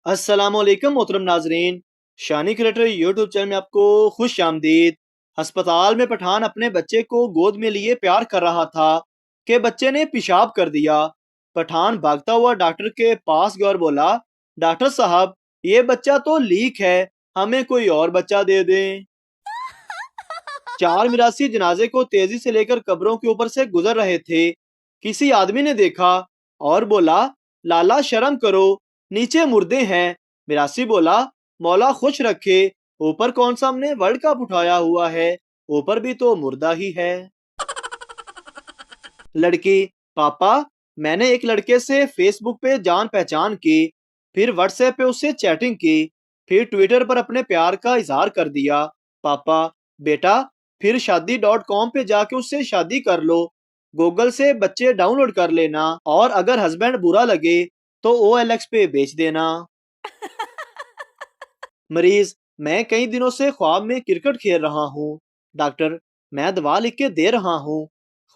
अस्सलाम वालेकुम मोहतरम नाजरीन। शानी क्रिएटर यूट्यूब चैनल में आपको खुश आमदीद। अस्पताल में पठान अपने बच्चे को गोद में लिए प्यार कर रहा था कि बच्चे ने पेशाब कर दिया। पठान भागता हुआ डॉक्टर के पास गया और बोला, डॉक्टर साहब, ये बच्चा तो लीक है, हमें कोई और बच्चा दे दें। चार मिरासी जनाजे को तेजी से लेकर कब्रों के ऊपर से गुजर रहे थे। किसी आदमी ने देखा और बोला, लाला शर्म करो, नीचे मुर्दे हैं। मिरासी बोला, मौला खुश रखे, ऊपर कौन सा हमने वर्ल्ड कप उठाया हुआ है, ऊपर भी तो मुर्दा ही है। लड़की, पापा, मैंने एक लड़के से फेसबुक पे जान पहचान की, फिर व्हाट्सएप पे उससे चैटिंग की, फिर ट्विटर पर अपने प्यार का इजहार कर दिया। पापा, बेटा, फिर शादी.com पे जाके उससे शादी कर लो, गूगल से बच्चे डाउनलोड कर लेना, और अगर हस्बैंड बुरा लगे तो OLX पे बेच देना। मरीज, मैं कई दिनों से ख्वाब में क्रिकेट खेल रहा हूँ। डॉक्टर, मैं दवा लिख के दे रहा हूँ,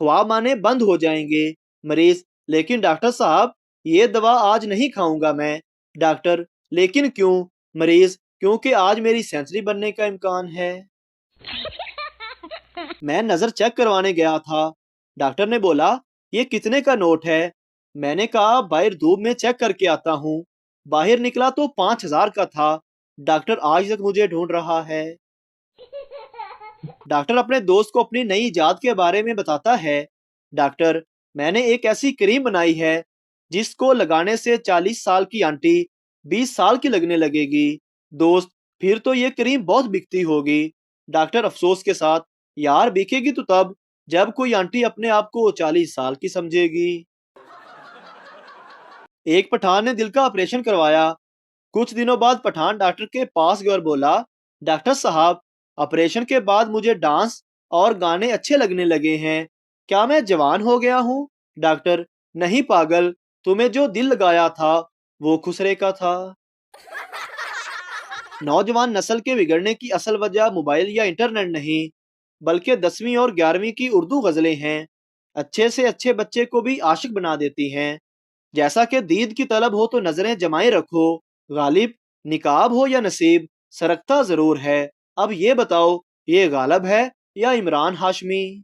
ख्वाब आने बंद हो जाएंगे। मरीज, लेकिन डॉक्टर साहब, ये दवा आज नहीं खाऊंगा मैं। डॉक्टर, लेकिन क्यों? मरीज, क्योंकि आज मेरी सेंचुरी बनने का इम्कान है। मैं नजर चेक करवाने गया था। डॉक्टर ने बोला, ये कितने का नोट है? मैंने कहा, बाहर धूप में चेक करके आता हूँ। बाहर निकला तो 5,000 का था। डॉक्टर आज तक मुझे ढूंढ रहा है। डॉक्टर अपने दोस्त को अपनी नई इजाद के बारे में बताता है। डॉक्टर, मैंने एक ऐसी क्रीम बनाई है जिसको लगाने से 40 साल की आंटी 20 साल की लगने लगेगी। दोस्त, फिर तो ये क्रीम बहुत बिकती होगी। डॉक्टर अफसोस के साथ, यार बिकेगी तो तब जब कोई आंटी अपने आप को 40 साल की समझेगी। एक पठान ने दिल का ऑपरेशन करवाया। कुछ दिनों बाद पठान डॉक्टर के पास गया और बोला, डॉक्टर साहब, ऑपरेशन के बाद मुझे डांस और गाने अच्छे लगने लगे हैं, क्या मैं जवान हो गया हूँ? डॉक्टर, नहीं पागल, तुम्हें जो दिल लगाया था वो खुसरे का था। नौजवान नस्ल के बिगड़ने की असल वजह मोबाइल या इंटरनेट नहीं, बल्कि 10वीं और 11वीं की उर्दू गजलें हैं। अच्छे से अच्छे बच्चे को भी आशिक बना देती हैं। जैसा कि दीद की तलब हो तो नजरें जमाए रखो, गालिब, निकाब हो या नसीब, सरकता जरूर है। अब ये बताओ, ये गालब है या इमरान हाशमी?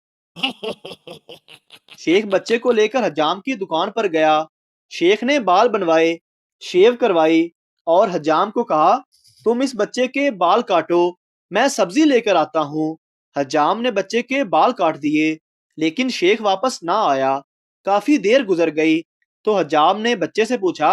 शेख बच्चे को लेकर हजाम की दुकान पर गया। शेख ने बाल बनवाए, शेव करवाई, और हजाम को कहा, तुम इस बच्चे के बाल काटो, मैं सब्जी लेकर आता हूँ। हजाम ने बच्चे के बाल काट दिए, लेकिन शेख वापस ना आया। काफी देर गुजर गई तो हजाम ने बच्चे से पूछा,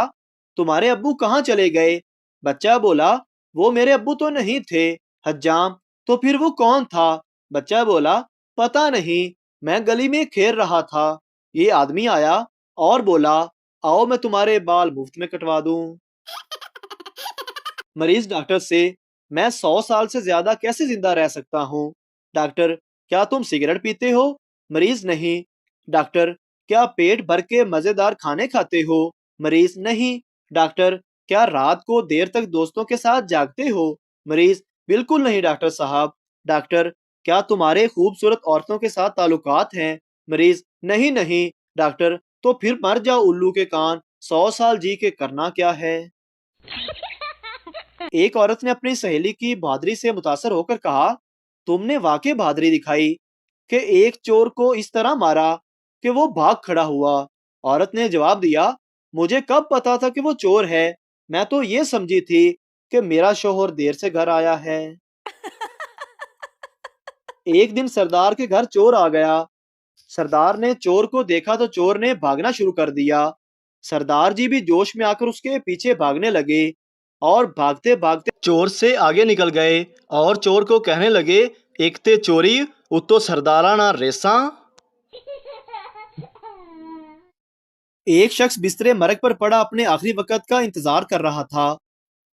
तुम्हारे अब्बू कहाँ चले गए? बच्चा बोला, वो मेरे अब्बू तो नहीं थे। हजाम, तो फिर वो कौन था? बच्चा बोला, पता नहीं, मैं गली में खेल रहा था, ये आदमी आया और बोला, आओ मैं तुम्हारे बाल मुफ्त में कटवा दूं। मरीज डॉक्टर से, मैं 100 साल से ज्यादा कैसे जिंदा रह सकता हूँ? डॉक्टर, क्या तुम सिगरेट पीते हो? मरीज, नहीं। डॉक्टर, क्या पेट भर के मजेदार खाने खाते हो? मरीज, नहीं। डॉक्टर, क्या रात को देर तक दोस्तों के साथ जागते हो? मरीज, बिल्कुल नहीं डॉक्टर साहब। डॉक्टर, क्या तुम्हारे खूबसूरत औरतों के साथ ताल्लुकात हैं? मरीज, नहीं नहीं। डॉक्टर, तो फिर मर जाओ उल्लू के कान, 100 साल जी के करना क्या है? एक औरत ने अपनी सहेली की बहादुरी से मुतासर होकर कहा, तुमने वाकई बहादुरी दिखाई कि एक चोर को इस तरह मारा कि वो भाग खड़ा हुआ। औरत ने जवाब दिया, मुझे कब पता था कि वो चोर है? मैं तो ये समझी थी कि मेरा शौहर देर से घर आया है। एक दिन सरदार के घर चोर आ गया। सरदार ने चोर को देखा तो चोर ने भागना शुरू कर दिया। सरदार जी भी जोश में आकर उसके पीछे भागने लगे, और भागते भागते चोर से आगे निकल गए और चोर को कहने लगे, एक ते चोरी, उतो सरदाराना रेसा। एक शख्स बिस्तरे मरग पर पड़ा अपने आखिरी वक्त का इंतजार कर रहा था।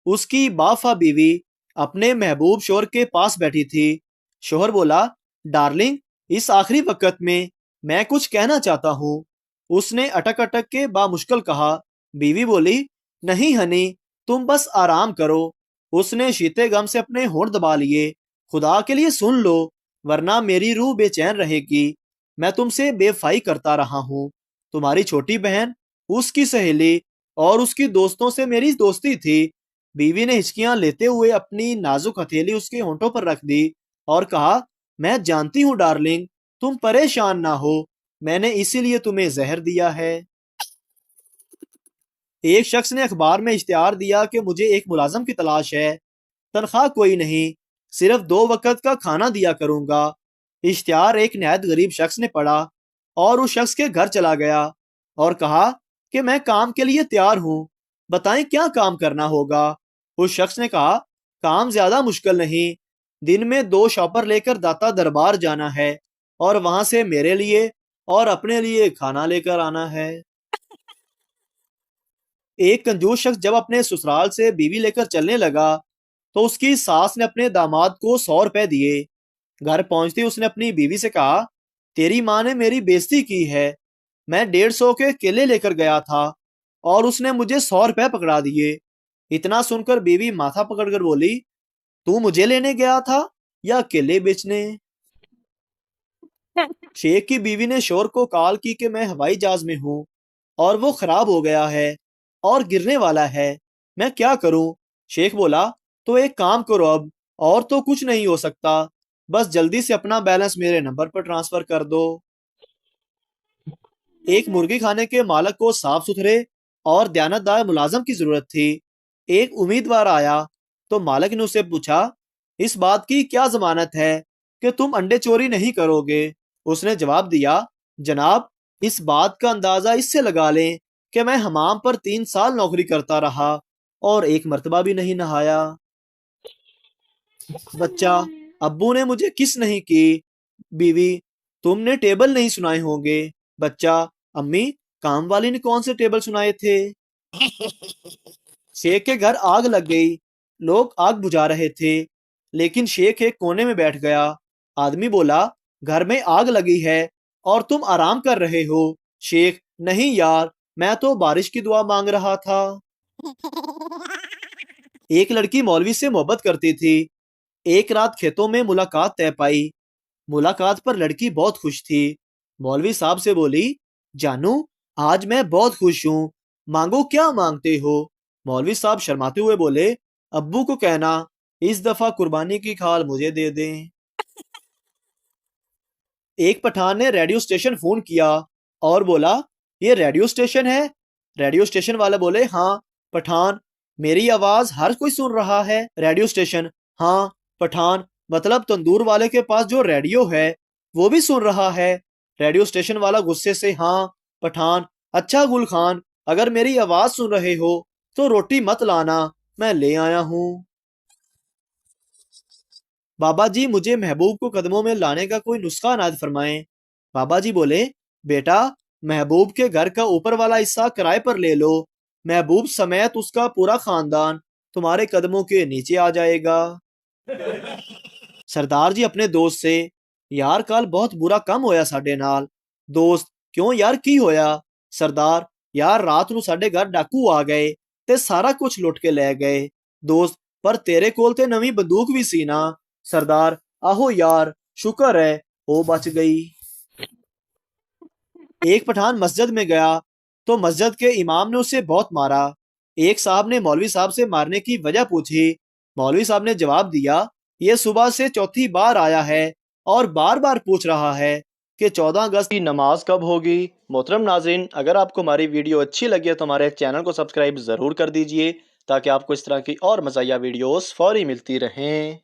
उसकी बाफा बीवी अपने महबूब शोहर के पास बैठी थी। शोहर बोला, डार्लिंग, इस आखिरी वक्त में मैं कुछ कहना चाहता हूँ। उसने अटक अटक के बामुश्किल कहा। बीवी बोली, नहीं हनी, तुम बस आराम करो। उसने शीते गम से अपने होंठ दबा लिए। खुदा के लिए सुन लो, वरना मेरी रूह बेचैन रहेगी। मैं तुमसे बेवफाई करता रहा हूँ। तुम्हारी छोटी बहन, उसकी सहेली और उसकी दोस्तों से मेरी दोस्ती थी। بیوی نے ہچکیاں لیتے ہوئے اپنی نازک ہتھیلی اس کے ہونٹوں پر رکھ دی اور کہا، میں جانتی ہوں ڈارلنگ، تم پریشان نہ ہو، میں نے اسی لیے تمہیں زہر دیا ہے۔ ایک شخص نے اخبار میں اشتہار دیا کہ مجھے ایک ملازم کی تلاش ہے، تنخواہ کوئی نہیں، صرف 2 وقت کا کھانا دیا کروں گا۔ اشتہار ایک نہایت غریب شخص نے پڑھا اور اس شخص کے گھر چلا گیا اور کہا کہ میں کام کے لیے تیار ہوں، بتائیں کیا کام کرنا ہوگا۔ اس شخص نے کہا، کام زیادہ مشکل نہیں، دن میں 2 شاپر لے کر داتا دربار جانا ہے اور وہاں سے میرے لیے اور اپنے لیے کھانا لے کر آنا ہے۔ ایک کنجوس شخص جب اپنے سسرال سے بیوی لے کر چلنے لگا تو اس کی ساس نے اپنے داماد کو 100 روپے دیے۔ گھر پہنچتے اس نے اپنی بیوی سے کہا، تیری ماں نے میری بےزتی کی ہے، میں 150 کے کیلے لے کر گیا تھا اور اس نے مجھے 100 روپے پکڑا دیے۔ اتنا سن کر بیوی ماتھا پکڑ کر بولی، تو مجھے لینے گیا تھا یا کیلے بیچنے؟ شیخ کی بیوی نے شور کو کال کی کہ میں ہوائی جہاز میں ہوں اور وہ خراب ہو گیا ہے اور گرنے والا ہے، میں کیا کروں؟ شیخ بولا، تو ایک کام کرو اب، اور تو کچھ نہیں ہو سکتا، بس جلدی سے اپنا بیلنس میرے نمبر پر ٹرانسفر کر دو۔ ایک مرغی کھانے کے مالک کو صاف ستھرے اور دیانتدار ملازم کی ضرورت تھی۔ ایک امیدوار آیا تو مالک نے اسے پوچھا، اس بات کی کیا ضمانت ہے کہ تم انڈے چوری نہیں کرو گے؟ اس نے جواب دیا، جناب، اس بات کا اندازہ اس سے لگا لیں کہ میں حمام پر 3 سال نوکری کرتا رہا اور ایک مرتبہ بھی نہیں نہایا۔ بچہ، ابو نے مجھے کس نہیں کی۔ بیوی، تم نے ٹیبل نہیں سنائے ہوں گے۔ بچہ، امی، کام والی نے کون سے ٹیبل سنائے تھے؟ شیخ کے گھر آگ لگ گئی، لوگ آگ بجھا رہے تھے لیکن شیخ ایک کونے میں بیٹھ گیا۔ آدمی بولا، گھر میں آگ لگی ہے اور تم آرام کر رہے ہو۔ شیخ، نہیں یار، میں تو بارش کی دعا مانگ رہا تھا۔ ایک لڑکی مولوی سے محبت کرتی تھی۔ ایک رات کھیتوں میں ملاقات طے پائی۔ ملاقات پر لڑکی بہت خوش تھی۔ مولوی صاحب سے بولی، جانو، آج میں بہت خوش ہوں، مانگو کیا مانگتے ہو؟ مولوی صاحب شرماتے ہوئے بولے، ابو کو کہنا اس دفعہ قربانی کی کھال مجھے دے دیں۔ ایک پٹھان نے ریڈیو اسٹیشن فون کیا اور بولا، یہ ریڈیو اسٹیشن ہے؟ ریڈیو اسٹیشن والے بولے، ہاں۔ پٹھان، میری آواز ہر کوئی سن رہا ہے؟ ریڈیو اسٹیشن، ہاں۔ پٹھان، مطلب تندور والے کے پاس جو ریڈیو ہے وہ بھی سن رہا ہے؟ ریڈیو اسٹیشن والا غصے سے، ہاں۔ پٹھان، اچھا گل خان، اگر میری آواز سن رہے ہو تو روٹی مت لانا، میں لے آیا ہوں۔ بابا جی، مجھے محبوب کو قدموں میں لانے کا کوئی نسخہ عنایت فرمائیں۔ بابا جی بولے، بیٹا، محبوب کے گھر کا اوپر والا حصہ کرائے پر لے لو، محبوب سمیت اس کا پورا خاندان تمہارے قدموں کے نیچے آ جائے گا۔ سردار جی اپنے دوست سے، یار کل بہت برا کم ہویا ساڈے نال۔ دوست، کیوں یار، کی ہویا؟ سردار، یار رات نو ساڈے گھر ڈاکو آ گئے تے سارا کچھ لٹ کے لے گئے۔ دوست، پر تیرے کول تے نویں بندوق بھی سی نا۔ سردار، آہو یار، شکر ہے وہ بچ گئی۔ ایک پٹھان مسجد میں گیا تو مسجد کے امام نے اسے بہت مارا۔ ایک صاحب نے مولوی صاحب سے مارنے کی وجہ پوچھی۔ مولوی صاحب نے جواب دیا، یہ صبح سے چوتھی بار آیا ہے اور بار بار پوچھ رہا ہے کہ 14 اگست کی نماز کب ہوگی۔ محترم ناظرین، اگر آپ کو ہماری ویڈیو اچھی لگی ہے تو ہمارے چینل کو سبسکرائب ضرور کر دیجئے تاکہ آپ کو اس طرح کی اور مزاحیہ ویڈیوز فوری ملتی رہیں۔